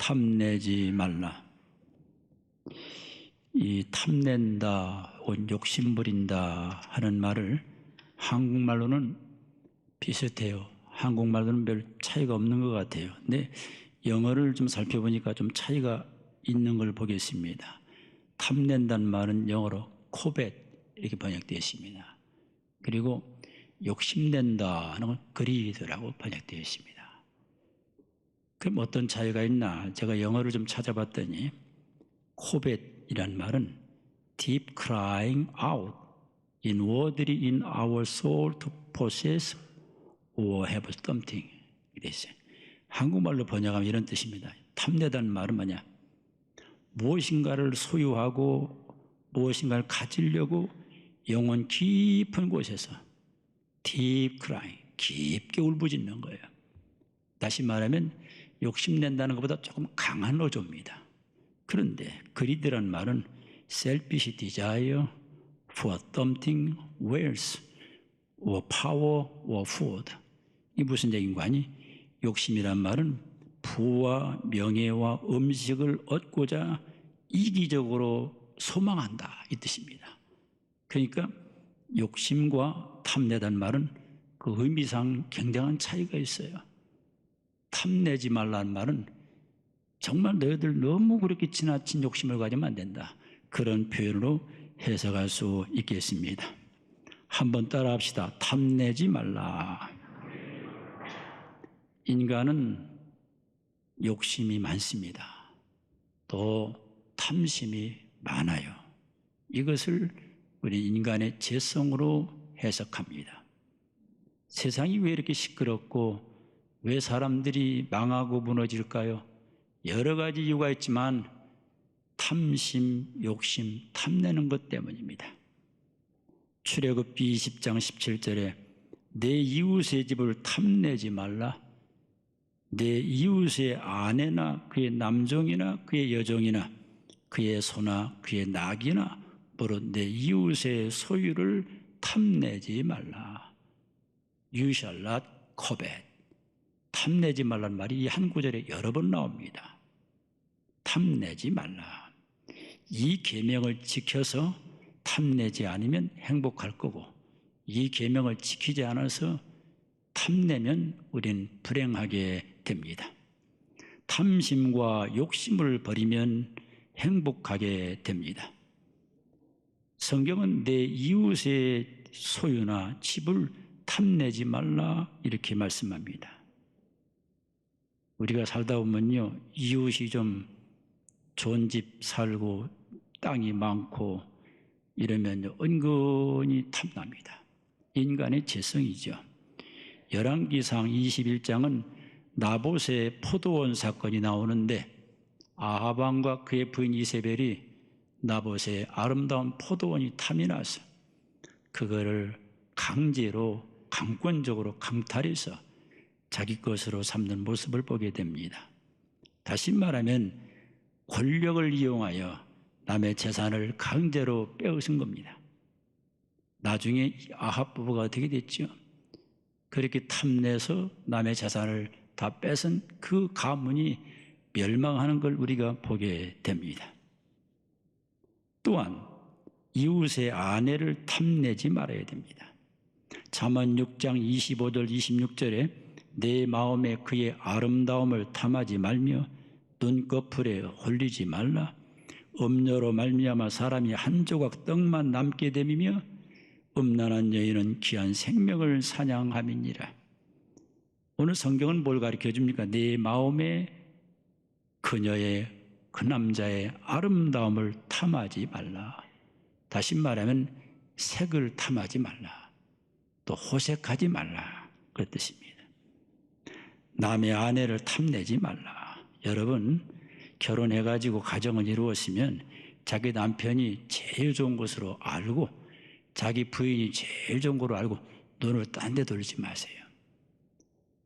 탐내지 말라. 이 탐낸다, 욕심부린다 하는 말을 한국말로는 비슷해요. 한국말로는 별 차이가 없는 것 같아요. 근데 영어를 좀 살펴보니까 좀 차이가 있는 걸 보겠습니다. 탐낸다는 말은 영어로 covet 이렇게 번역되어 있습니다. 그리고 욕심낸다 하는 건 greed라고 번역되어 있습니다. 그럼 어떤 차이가 있나? 제가 영어를 좀 찾아봤더니 covet이란 말은 deep crying out inwardly in our soul to possess or have something 이래 있어요. 한국말로 번역하면 이런 뜻입니다. 탐내다는 말은 뭐냐? 무엇인가를 소유하고 무엇인가를 가지려고 영혼 깊은 곳에서 deep crying, 깊게 울부짖는 거예요. 다시 말하면 욕심낸다는 것보다 조금 강한 어조입니다. 그런데 greed라는 말은 selfish desire for something wealth or power or food. 이 무슨 얘기인가 하니 욕심이란 말은 부와 명예와 음식을 얻고자 이기적으로 소망한다 이 뜻입니다. 그러니까 욕심과 탐내다는 말은 그 의미상 굉장한 차이가 있어요. 탐내지 말라는 말은 정말 너희들 너무 그렇게 지나친 욕심을 가지면 안 된다. 그런 표현으로 해석할 수 있겠습니다. 한번 따라 합시다. 탐내지 말라. 인간은 욕심이 많습니다. 또 탐심이 많아요. 이것을 우리 인간의 죄성으로 해석합니다. 세상이 왜 이렇게 시끄럽고 왜 사람들이 망하고 무너질까요? 여러 가지 이유가 있지만 탐심, 욕심, 탐내는 것 때문입니다. 출애굽기 20장 17절에 내 이웃의 집을 탐내지 말라. 내 이웃의 아내나 그의 남종이나 그의 여종이나 그의 소나 그의 낙이나 바로 내 이웃의 소유를 탐내지 말라. You shall not covet. 탐내지 말라는 말이 이 한 구절에 여러 번 나옵니다. 탐내지 말라. 이 계명을 지켜서 탐내지 않으면 행복할 거고 이 계명을 지키지 않아서 탐내면 우린 불행하게 됩니다. 탐심과 욕심을 버리면 행복하게 됩니다. 성경은 내 이웃의 소유나 집을 탐내지 말라 이렇게 말씀합니다. 우리가 살다 보면요, 이웃이 좀 좋은 집 살고 땅이 많고 이러면 은근히 탐납니다. 인간의 죄성이죠. 열왕기상 21장은 나봇의 포도원 사건이 나오는데 아합 왕과 그의 부인 이세벨이 나봇의 아름다운 포도원이 탐이 나서 그거를 강제로 강권적으로 강탈해서 자기 것으로 삼는 모습을 보게 됩니다. 다시 말하면 권력을 이용하여 남의 재산을 강제로 빼앗은 겁니다. 나중에 아합 부부가 어떻게 됐죠? 그렇게 탐내서 남의 재산을 다 뺏은 그 가문이 멸망하는 걸 우리가 보게 됩니다. 또한 이웃의 아내를 탐내지 말아야 됩니다. 잠언 6장 25절 26절에 내 마음에 그의 아름다움을 탐하지 말며 눈꺼풀에 홀리지 말라. 음료로 말미암아 사람이 한 조각 떡만 남게 됨이며 음란한 여인은 귀한 생명을 사냥함이니라. 오늘 성경은 뭘 가르쳐 줍니까? 내 마음에 그녀의 그 남자의 아름다움을 탐하지 말라. 다시 말하면 색을 탐하지 말라. 또 호색하지 말라. 그 뜻입니다. 남의 아내를 탐내지 말라. 여러분 결혼해가지고 가정을 이루었으면 자기 남편이 제일 좋은 것으로 알고 자기 부인이 제일 좋은 걸로 알고 눈을 딴 데 돌리지 마세요.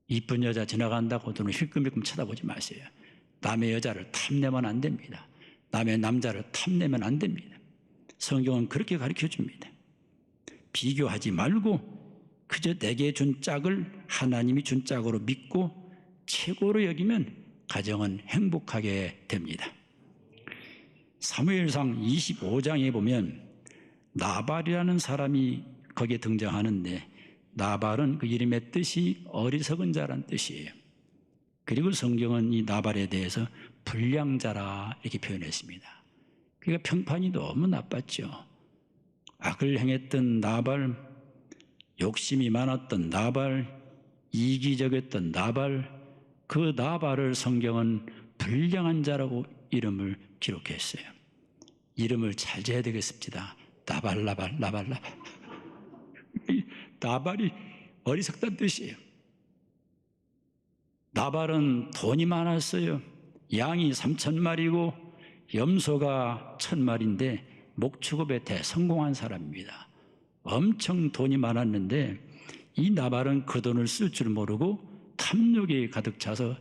이쁜 여자 지나간다고 눈을 힐끔힐끔 쳐다보지 마세요. 남의 여자를 탐내면 안 됩니다. 남의 남자를 탐내면 안 됩니다. 성경은 그렇게 가르쳐 줍니다. 비교하지 말고 그저 내게 준 짝을 하나님이 준 짝으로 믿고 최고로 여기면 가정은 행복하게 됩니다. 사무엘상 25장에 보면 나발이라는 사람이 거기에 등장하는데, 나발은 그 이름의 뜻이 어리석은 자란 뜻이에요. 그리고 성경은 이 나발에 대해서 불량자라 이렇게 표현했습니다. 그러니까 평판이 너무 나빴죠. 악을 행했던 나발, 욕심이 많았던 나발, 이기적이었던 나발, 그 나발을 성경은 불량한 자라고 이름을 기록했어요. 이름을 잘 지어야 되겠습니다. 나발. 나발이 어리석다는 뜻이에요. 나발은 돈이 많았어요. 양이 3,000마리고 염소가 1,000마리인데 목축업에 대성공한 사람입니다. 엄청 돈이 많았는데 이 나발은 그 돈을 쓸 줄 모르고 탐욕에 가득 차서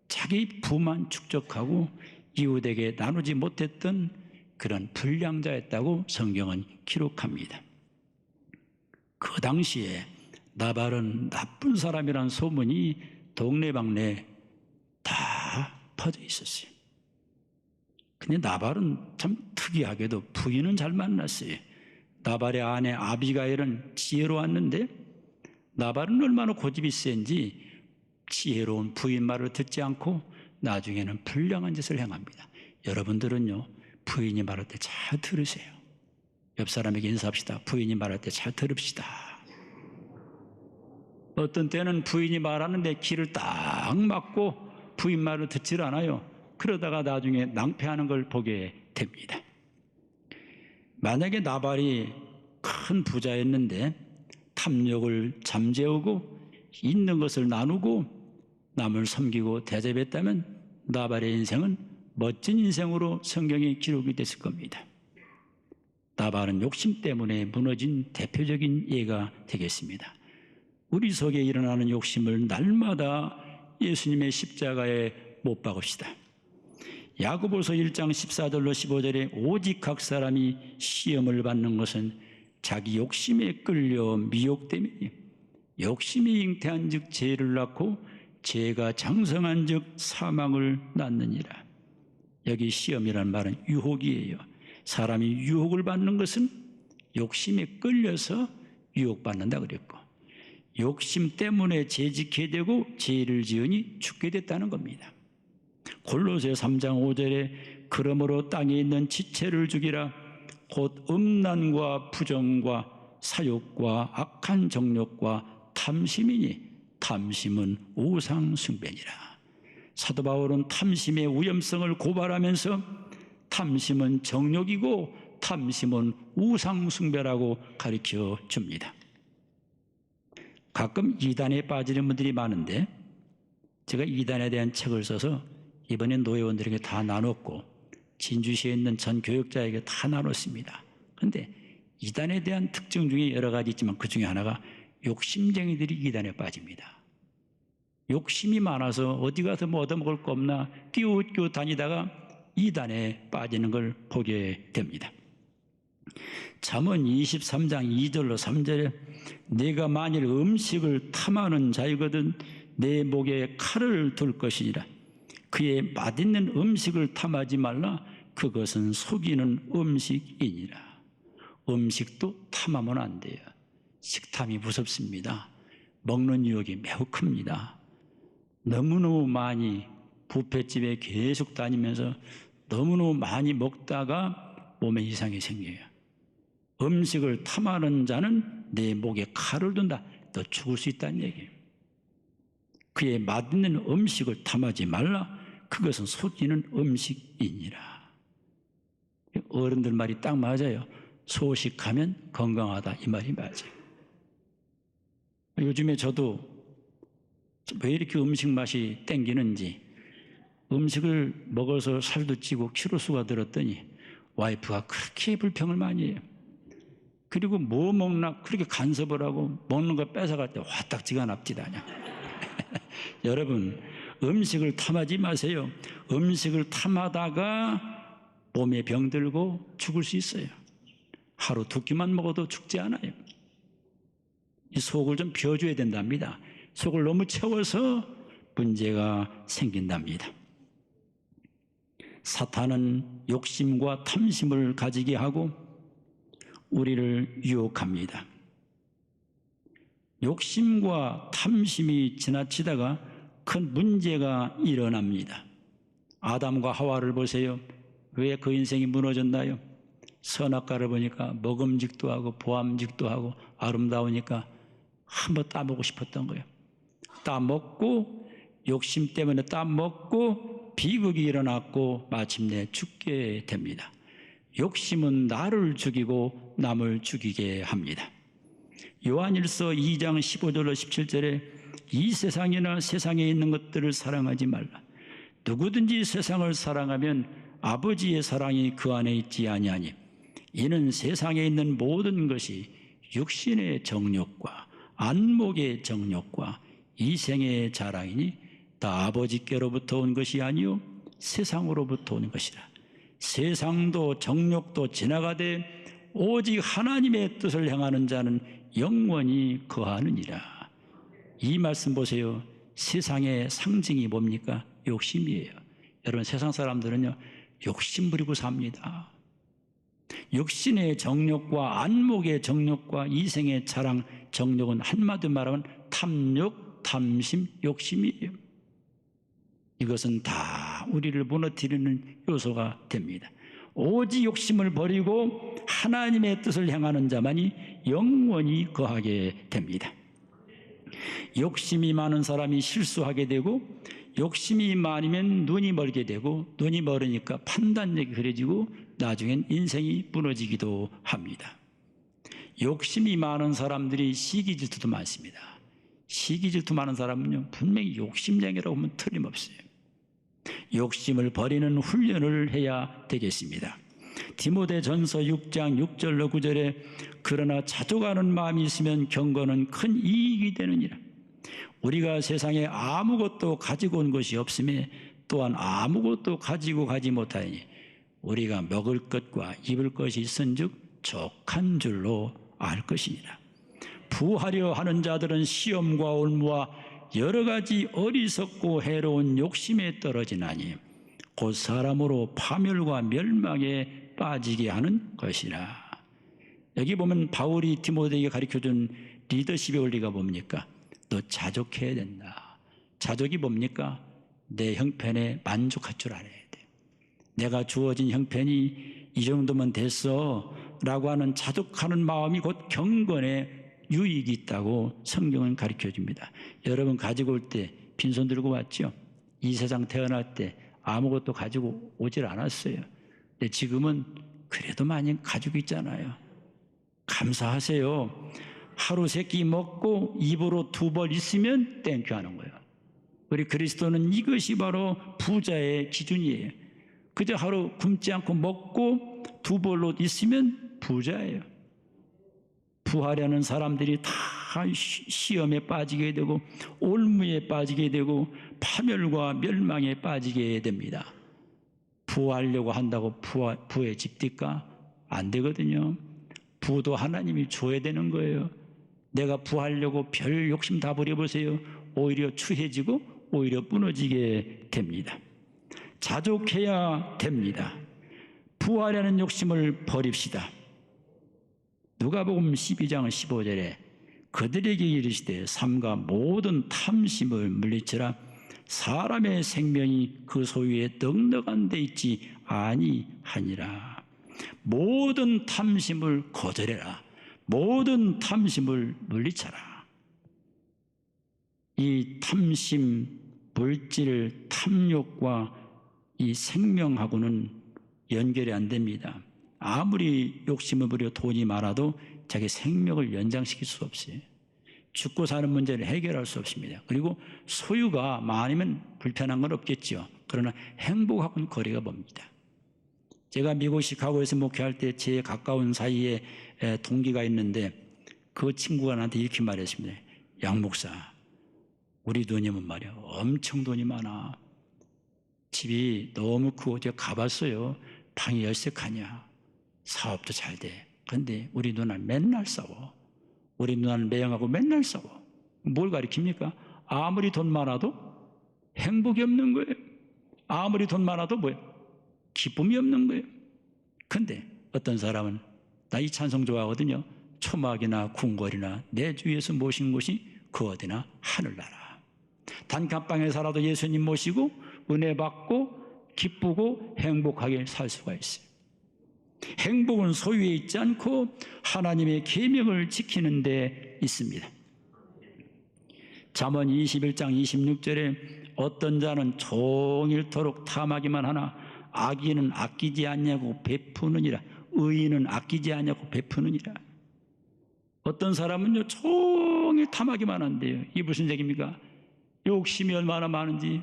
자기 부만 축적하고 이웃에게 나누지 못했던 그런 불량자였다고 성경은 기록합니다. 그 당시에 나발은 나쁜 사람이라는 소문이 동네방네 다 퍼져 있었어요. 근데 나발은 참 특이하게도 부인은 잘 만났어요. 나발의 아내 아비가일은 지혜로웠는데 나발은 얼마나 고집이 센지 지혜로운 부인 말을 듣지 않고 나중에는 불량한 짓을 행합니다. 여러분들은요, 부인이 말할 때 잘 들으세요. 옆 사람에게 인사합시다. 부인이 말할 때 잘 들읍시다. 어떤 때는 부인이 말하는데 귀를 딱 막고 부인 말을 듣질 않아요. 그러다가 나중에 낭패하는 걸 보게 됩니다. 만약에 나발이 큰 부자였는데 탐욕을 잠재우고 있는 것을 나누고 남을 섬기고 대접했다면 나발의 인생은 멋진 인생으로 성경에 기록이 됐을 겁니다. 나발은 욕심 때문에 무너진 대표적인 예가 되겠습니다. 우리 속에 일어나는 욕심을 날마다 예수님의 십자가에 못 박읍시다. 야고보서 1장 14절로 15절에 오직 각 사람이 시험을 받는 것은 자기 욕심에 끌려 미혹됨이니 욕심이 잉태한 즉 죄를 낳고 죄가 장성한 즉 사망을 낳느니라. 여기 시험이라는 말은 유혹이에요. 사람이 유혹을 받는 것은 욕심에 끌려서 유혹받는다 그랬고, 욕심 때문에 죄 짓게 되고 죄를 지으니 죽게 됐다는 겁니다. 골로새 3장 5절에 그러므로 땅에 있는 지체를 죽이라. 곧 음란과 부정과 사욕과 악한 정욕과 탐심이니 탐심은 우상 숭배니라. 사도 바울은 탐심의 위험성을 고발하면서 탐심은 정욕이고 탐심은 우상 숭배라고 가르쳐 줍니다. 가끔 이단에 빠지는 분들이 많은데 제가 이단에 대한 책을 써서 이번에 노회원들에게 다 나눴고 진주시에 있는 전 교역자에게 다 나눴습니다. 그런데 이단에 대한 특징 중에 여러 가지 있지만 그 중에 하나가 욕심쟁이들이 이단에 빠집니다. 욕심이 많아서 어디 가서 뭐 얻어먹을 거 없나 끼우끼우 다니다가 이단에 빠지는 걸 보게 됩니다. 잠언 23장 2절로 3절에 내가 만일 음식을 탐하는 자이거든 내 목에 칼을 둘 것이니라. 그의 맛있는 음식을 탐하지 말라. 그것은 속이는 음식이니라. 음식도 탐하면 안 돼요. 식탐이 무섭습니다. 먹는 유혹이 매우 큽니다. 너무너무 많이 뷔페집에 계속 다니면서 너무너무 많이 먹다가 몸에 이상이 생겨요. 음식을 탐하는 자는 내 목에 칼을 둔다. 너 죽을 수 있다는 얘기예요. 그의 맛있는 음식을 탐하지 말라. 그것은 속이는 음식이니라. 어른들 말이 딱 맞아요. 소식하면 건강하다 이 말이 맞아요. 요즘에 저도 왜 이렇게 음식 맛이 땡기는지 음식을 먹어서 살도 찌고 키로수가 들었더니 와이프가 그렇게 불평을 많이 해요. 그리고 뭐 먹나 그렇게 간섭을 하고 먹는 거 뺏어갈 때 화딱지가 납디다냐. 여러분 음식을 탐하지 마세요. 음식을 탐하다가 몸에 병들고 죽을 수 있어요. 하루 두 끼만 먹어도 죽지 않아요. 이 속을 좀 비워줘야 된답니다. 속을 너무 채워서 문제가 생긴답니다. 사탄은 욕심과 탐심을 가지게 하고 우리를 유혹합니다. 욕심과 탐심이 지나치다가 큰 문제가 일어납니다. 아담과 하와를 보세요. 왜 그 인생이 무너졌나요? 선악과를 보니까 먹음직도 하고 보암직도 하고 아름다우니까 한번 따먹고 싶었던 거예요. 따먹고 욕심 때문에 따먹고 비극이 일어났고 마침내 죽게 됩니다. 욕심은 나를 죽이고 남을 죽이게 합니다. 요한일서 2장 15절로 17절에 이 세상이나 세상에 있는 것들을 사랑하지 말라. 누구든지 세상을 사랑하면 아버지의 사랑이 그 안에 있지 아니하니 이는 세상에 있는 모든 것이 육신의 정욕과 안목의 정욕과 이생의 자랑이니 다 아버지께로부터 온 것이 아니요 세상으로부터 온 것이라. 세상도 정욕도 지나가되 오직 하나님의 뜻을 행하는 자는 영원히 거하느니라. 이 말씀 보세요. 세상의 상징이 뭡니까? 욕심이에요. 여러분, 세상 사람들은요 욕심 부리고 삽니다. 육신의 정욕과 안목의 정욕과 이생의 자랑, 정욕은 한마디로 말하면 탐욕, 탐심, 욕심이에요. 이것은 다 우리를 무너뜨리는 요소가 됩니다. 오직 욕심을 버리고 하나님의 뜻을 행하는 자만이 영원히 거하게 됩니다. 욕심이 많은 사람이 실수하게 되고 욕심이 많으면 눈이 멀게 되고 눈이 멀으니까 판단력이 흐려지고 나중엔 인생이 무너지기도 합니다. 욕심이 많은 사람들이 시기질투도 많습니다. 시기질투 많은 사람은요 분명히 욕심쟁이라고 하면 틀림없어요. 욕심을 버리는 훈련을 해야 되겠습니다. 디모데전서 6장 6절로 9절에 그러나 자족하는 마음이 있으면 경건은 큰 이익이 되느니라. 우리가 세상에 아무것도 가지고 온 것이 없음에 또한 아무것도 가지고 가지 못하니 우리가 먹을 것과 입을 것이 있은즉 족한 줄로 알 것이니라. 부하려 하는 자들은 시험과 올무와 여러 가지 어리석고 해로운 욕심에 떨어지나니 곧 사람으로 파멸과 멸망에 빠지게 하는 것이라. 여기 보면 바울이 디모데에게 가르쳐준 리더십의 원리가 뭡니까? 너 자족해야 된다. 자족이 뭡니까? 내 형편에 만족할 줄 알아야 돼. 내가 주어진 형편이 이 정도면 됐어 라고 하는 자족하는 마음이 곧 경건에 유익이 있다고 성경은 가르쳐줍니다. 여러분 가지고 올 때 빈손 들고 왔죠? 이 세상 태어날 때 아무것도 가지고 오질 않았어요. 근데 지금은 그래도 많이 가지고 있잖아요. 감사하세요. 하루 세 끼 먹고 입으로 두 벌 있으면 땡큐 하는 거예요. 우리 그리스도는 이것이 바로 부자의 기준이에요. 그저 하루 굶지 않고 먹고 두 벌로 있으면 부자예요. 부하려는 사람들이 다 시험에 빠지게 되고 올무에 빠지게 되고 파멸과 멸망에 빠지게 됩니다. 부하려고 한다고 부에 집딜까? 안 되거든요. 부도 하나님이 줘야 되는 거예요. 내가 부하려고 별 욕심 다 부려보세요. 오히려 추해지고 오히려 무너지게 됩니다. 자족해야 됩니다. 부하려는 욕심을 버립시다. 누가복음 12장 15절에 그들에게 이르시되 삼가 모든 탐심을 물리치라. 사람의 생명이 그 소유에 넉넉한 데 있지 아니하니라. 모든 탐심을 거절해라. 모든 탐심을 물리쳐라. 이 탐심, 물질, 탐욕과 이 생명하고는 연결이 안 됩니다. 아무리 욕심을 부려 돈이 많아도 자기 생명을 연장시킬 수 없어요. 죽고 사는 문제를 해결할 수 없습니다. 그리고 소유가 많으면 불편한 건 없겠죠. 그러나 행복하고는 거리가 멉니다. 제가 미국 시카고에서 목회할 때 제 가까운 사이에 동기가 있는데 그 친구가 나한테 이렇게 말했습니다. 양 목사, 우리 누님은 말이야 엄청 돈이 많아. 집이 너무 크고 제가 가봤어요. 방이 13칸이야. 사업도 잘 돼. 그런데 우리 누나는 맨날 싸워. 우리 누나는 매형하고 맨날 싸워. 뭘 가리킵니까? 아무리 돈 많아도 행복이 없는 거예요. 아무리 돈 많아도 뭐예요? 기쁨이 없는 거예요. 근데 어떤 사람은 나 이 찬송 좋아하거든요. 초막이나 궁궐이나 내 주위에서 모신 곳이 그 어디나 하늘나라. 단칸방에 살아도 예수님 모시고 은혜 받고 기쁘고 행복하게 살 수가 있어요. 행복은 소유에 있지 않고 하나님의 계명을 지키는 데 있습니다. 잠언 21장 26절에 어떤 자는 종일토록 탐하기만 하나 악인은 아끼지 않냐고 베푸느니라. 의인은 아끼지 않냐고 베푸느니라. 어떤 사람은요 종일 탐하기만 한대요. 이게 무슨 얘기입니까? 욕심이 얼마나 많은지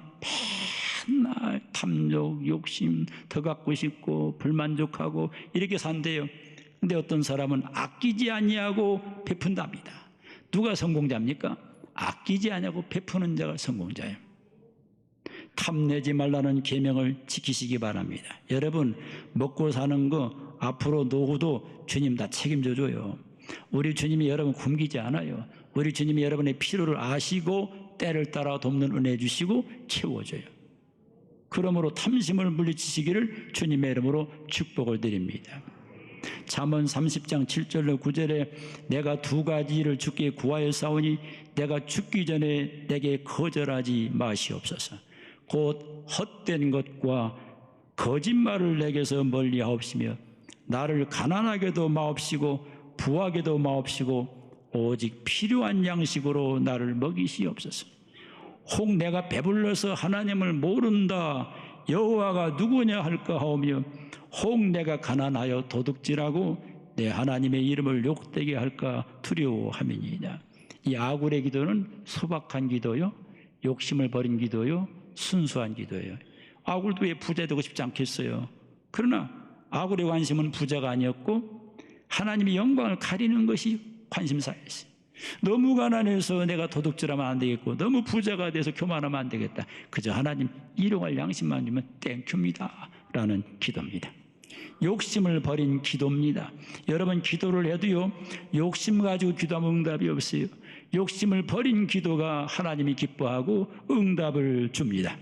맨날 탐욕, 욕심, 더 갖고 싶고 불만족하고 이렇게 산대요. 근데 어떤 사람은 아끼지 아니하고 베푼답니다. 누가 성공자입니까? 아끼지 아니하고 베푸는 자가 성공자예요. 탐내지 말라는 계명을 지키시기 바랍니다. 여러분 먹고 사는 거 앞으로 노후도 주님 다 책임져 줘요. 우리 주님이 여러분 굶기지 않아요. 우리 주님이 여러분의 필요를 아시고 때를 따라 돕는 은혜 주시고 채워줘요. 그러므로 탐심을 물리치시기를 주님의 이름으로 축복을 드립니다. 잠언 30장 7절로 9절에 내가 두 가지 일을 주께 구하였사오니 내가 죽기 전에 내게 거절하지 마시옵소서. 곧 헛된 것과 거짓말을 내게서 멀리하옵시며 나를 가난하게도 마옵시고 부하게도 마옵시고 오직 필요한 양식으로 나를 먹이시옵소서. 혹 내가 배불러서 하나님을 모른다 여호와가 누구냐 할까 하오며 혹 내가 가난하여 도둑질하고 내 하나님의 이름을 욕되게 할까 두려워함이니이다. 이 아굴의 기도는 소박한 기도요, 욕심을 버린 기도요, 순수한 기도예요. 아굴도 왜 부자 되고 싶지 않겠어요? 그러나 아굴의 관심은 부자가 아니었고 하나님의 영광을 가리는 것이 관심사였어요. 너무 가난해서 내가 도둑질하면 안 되겠고 너무 부자가 돼서 교만하면 안 되겠다. 그저 하나님 일용할 양심만 주면 땡큐입니다 라는 기도입니다. 욕심을 버린 기도입니다. 여러분 기도를 해도요 욕심 가지고 기도하면 응답이 없어요. 욕심을 버린 기도가 하나님이 기뻐하고 응답을 줍니다.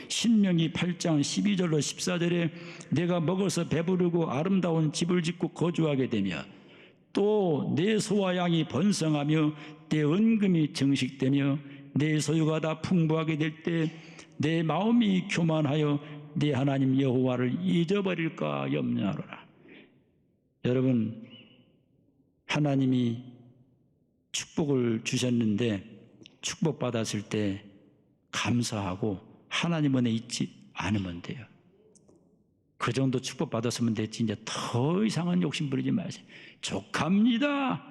신명기 8장 12절로 14절에 내가 먹어서 배부르고 아름다운 집을 짓고 거주하게 되며 또 내 소와 양이 번성하며 내 은금이 증식되며 내 소유가 다 풍부하게 될 때 내 마음이 교만하여 내 하나님 여호와를 잊어버릴까 염려하노라. 여러분 하나님이 축복을 주셨는데 축복받았을 때 감사하고 하나님 은혜 잊지 않으면 돼요. 그 정도 축복받았으면 됐지 이제 더 이상은 욕심 부리지 마세요. 족합니다.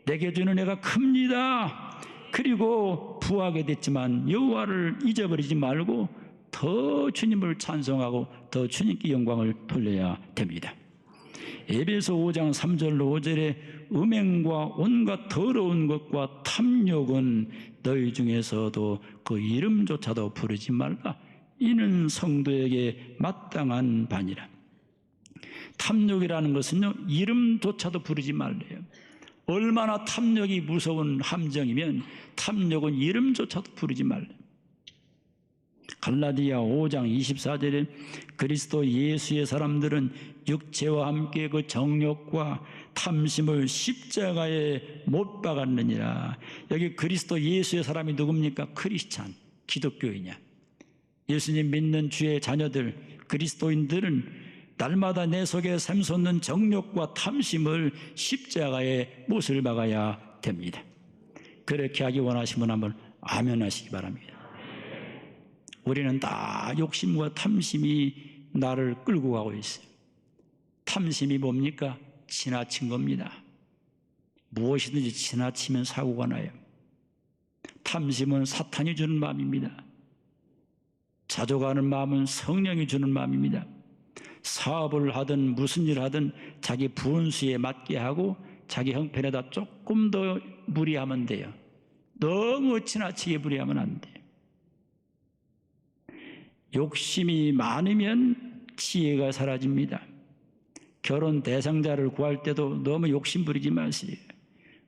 내게 주는 애가 큽니다. 그리고 부하게 됐지만 여호와를 잊어버리지 말고 더 주님을 찬송하고 더 주님께 영광을 돌려야 됩니다. 에베소 5장 3절로 5절에 음행과 온갖 더러운 것과 탐욕은 너희 중에서도 그 이름조차도 부르지 말라. 이는 성도에게 마땅한 바니라. 탐욕이라는 것은요 이름조차도 부르지 말래요. 얼마나 탐욕이 무서운 함정이면 탐욕은 이름조차도 부르지 말래요. 갈라디아 5장 24절에 그리스도 예수의 사람들은 육체와 함께 그 정욕과 탐심을 십자가에 못 박았느니라. 여기 그리스도 예수의 사람이 누굽니까? 크리스찬, 기독교이냐. 예수님 믿는 주의 자녀들, 그리스도인들은 날마다 내 속에 샘솟는 정욕과 탐심을 십자가에 못을 박아야 됩니다. 그렇게 하기 원하시면 한번 아멘 하시기 바랍니다. 우리는 다 욕심과 탐심이 나를 끌고 가고 있어요. 탐심이 뭡니까? 지나친 겁니다. 무엇이든지 지나치면 사고가 나요. 탐심은 사탄이 주는 마음입니다. 자족하는 마음은 성령이 주는 마음입니다. 사업을 하든 무슨 일을 하든 자기 분수에 맞게 하고 자기 형편에다 조금 더 무리하면 돼요. 너무 지나치게 무리하면 안 돼요. 욕심이 많으면 지혜가 사라집니다. 결혼 대상자를 구할 때도 너무 욕심 부리지 마세요.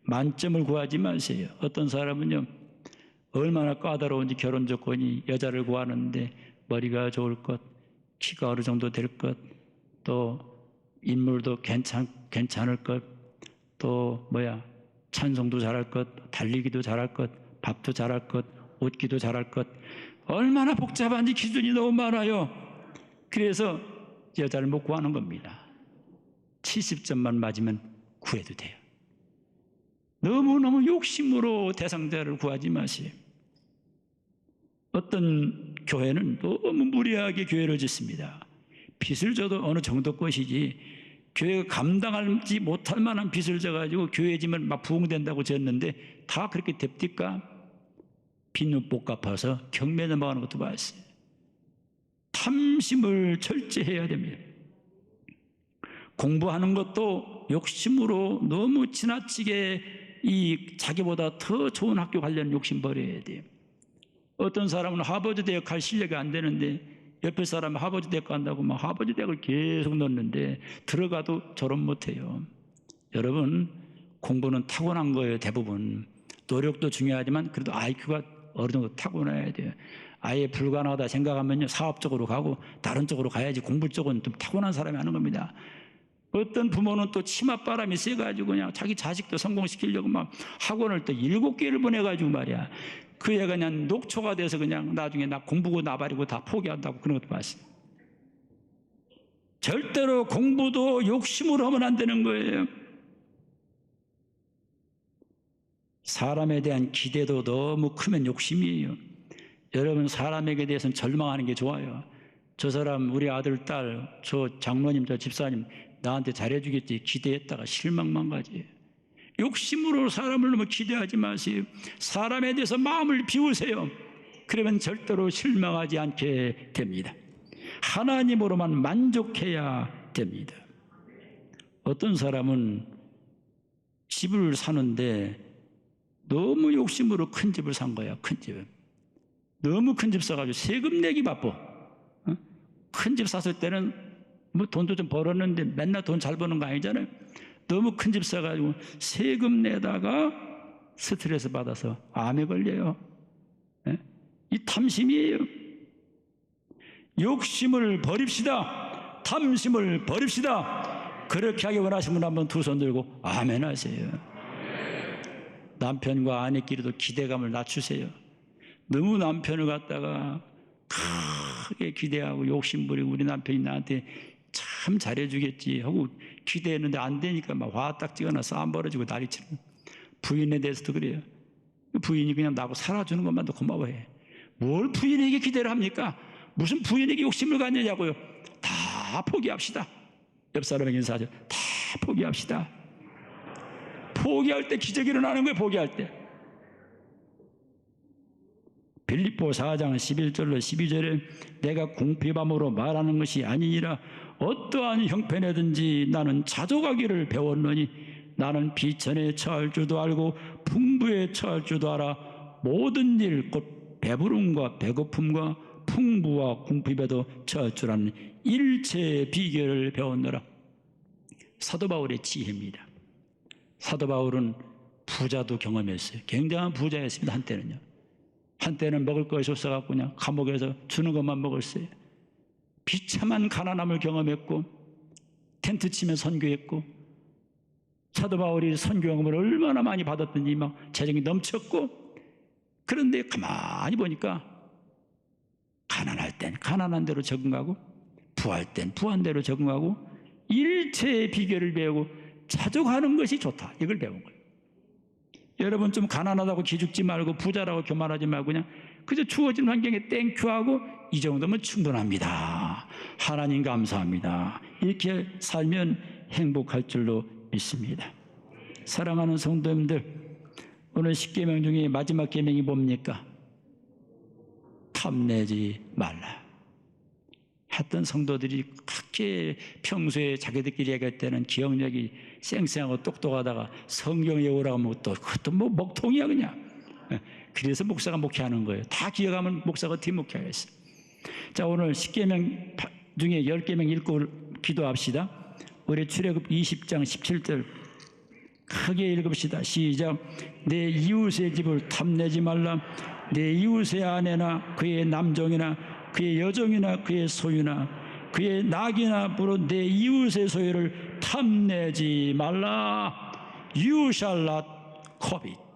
만점을 구하지 마세요. 어떤 사람은요 얼마나 까다로운지 결혼 조건이 여자를 구하는데 머리가 좋을 것, 키가 어느 정도 될 것, 또 인물도 괜찮을 것, 또 찬송도 잘할 것, 달리기도 잘할 것, 밥도 잘할 것, 옷기도 잘할 것. 얼마나 복잡한지 기준이 너무 많아요. 그래서 여자를 못 구하는 겁니다. 70점만 맞으면 구해도 돼요. 너무너무 욕심으로 대상자를 구하지 마세요. 어떤 교회는 너무 무리하게 교회를 짓습니다. 빚을 져도 어느 정도 것이지, 교회가 감당하지 못할 만한 빚을 져가지고 교회 지면 막 부흥된다고 졌는데 다 그렇게 됩니까? 빚은 못 갚아서 경매 넘어가는 것도 봤어요. 탐심을 절제해야 됩니다. 공부하는 것도 욕심으로 너무 지나치게 자기보다 더 좋은 학교 가려는 욕심 버려야 돼요. 어떤 사람은 하버드 대학 갈 실력이 안 되는데 옆에 사람은 하버드 대학 간다고 막 하버드 대학을 계속 넣는데 들어가도 졸업 못해요. 여러분, 공부는 타고난 거예요. 대부분. 노력도 중요하지만 그래도 IQ가 어느 정도 타고나야 돼요. 아예 불가능하다 생각하면요, 사업적으로 가고 다른 쪽으로 가야지. 공부 쪽은 좀 타고난 사람이 하는 겁니다. 어떤 부모는 또 치맛바람이 세가지고 그냥 자기 자식도 성공시키려고 막 학원을 또 7개를 보내가지고 말이야. 그 애가 그냥 녹초가 돼서 그냥 나중에 나 공부고 나발이고 다 포기한다고 그런 것도 봤어요. 절대로 공부도 욕심으로 하면 안 되는 거예요. 사람에 대한 기대도 너무 크면 욕심이에요. 여러분, 사람에게 대해서는 절망하는 게 좋아요. 저 사람, 우리 아들, 딸, 저 장로님, 저 집사님 나한테 잘해주겠지 기대했다가 실망만 가지. 욕심으로 사람을 너무 기대하지 마세요. 사람에 대해서 마음을 비우세요. 그러면 절대로 실망하지 않게 됩니다. 하나님으로만 만족해야 됩니다. 어떤 사람은 집을 사는데 너무 욕심으로 큰 집을 산 거야. 큰 집을. 너무 큰 집 사가지고 세금 내기 바빠. 큰 집 샀을 때는 뭐 돈도 좀 벌었는데 맨날 돈 잘 버는 거 아니잖아요. 너무 큰 집 사가지고 세금 내다가 스트레스 받아서 암에 걸려요. 이 탐심이에요. 욕심을 버립시다. 탐심을 버립시다. 그렇게 하기 원하시는 분 한번 두 손 들고 아멘 하세요. 남편과 아내끼리도 기대감을 낮추세요. 너무 남편을 갖다가 크게 기대하고 욕심 부리고 우리 남편이 나한테 참 잘해주겠지 하고 기대했는데 안 되니까 막 화딱지거나 싸움 벌어지고 난리치는. 부인에 대해서도 그래요. 부인이 그냥 나하고 살아주는 것만도 고마워해. 뭘 부인에게 기대를 합니까? 무슨 부인에게 욕심을 갖느냐고요. 다 포기합시다. 옆 사람에게 인사하죠. 다 포기합시다. 포기할 때 기적이 일어나는 거예요. 포기할 때. 빌립보 4장 11절로 12절에 내가 궁핍함으로 말하는 것이 아니니라 어떠한 형편에든지 나는 자족하기를 배웠노니 나는 비천에 처할 줄도 알고 풍부에 처할 줄도 알아 모든 일 곧 배부름과 배고픔과 풍부와 궁핍에도 처할 줄 아는 일체의 비결을 배웠노라. 사도 바울의 지혜입니다. 사도 바울은 부자도 경험했어요. 굉장한 부자였습니다. 한때는요. 한때는 먹을 것이 없어갖고 그냥 감옥에서 주는 것만 먹었어요. 비참한 가난함을 경험했고 텐트 치며 선교했고 사도 바울이 선교금을 얼마나 많이 받았든지 막 재정이 넘쳤고 그런데 가만히 보니까 가난할 땐 가난한 대로 적응하고 부할 땐 부한 대로 적응하고 일체의 비결을 배우고 자족하는 것이 좋다. 이걸 배운 거예요. 여러분 좀 가난하다고 기죽지 말고 부자라고 교만하지 말고 그냥 그저 주어진 환경에 땡큐하고 이 정도면 충분합니다. 하나님 감사합니다. 이렇게 살면 행복할 줄로 믿습니다. 사랑하는 성도님들, 오늘 10계명 중에 마지막 계명이 뭡니까? 탐내지 말라. 했던 성도들이 그렇게 평소에 자기들끼리 얘기할 때는 기억력이 쌩쌩하고 똑똑하다가 성경 외우라고 하면 또 그것도 뭐 먹통이야 그냥. 그래서 목사가 목회하는 거예요. 다 기억하면 목사가 어떻게 목회하겠어요. 자, 오늘 10계명 중에 10계명 읽고 기도합시다. 우리 출애굽 20장 17절 크게 읽읍시다. 시작. 내 이웃의 집을 탐내지 말라. 내 이웃의 아내나 그의 남종이나 그의 여종이나 그의 소유나 그의 낙이나 부로 내 이웃의 소유를 탐내지 말라. You shall not covet.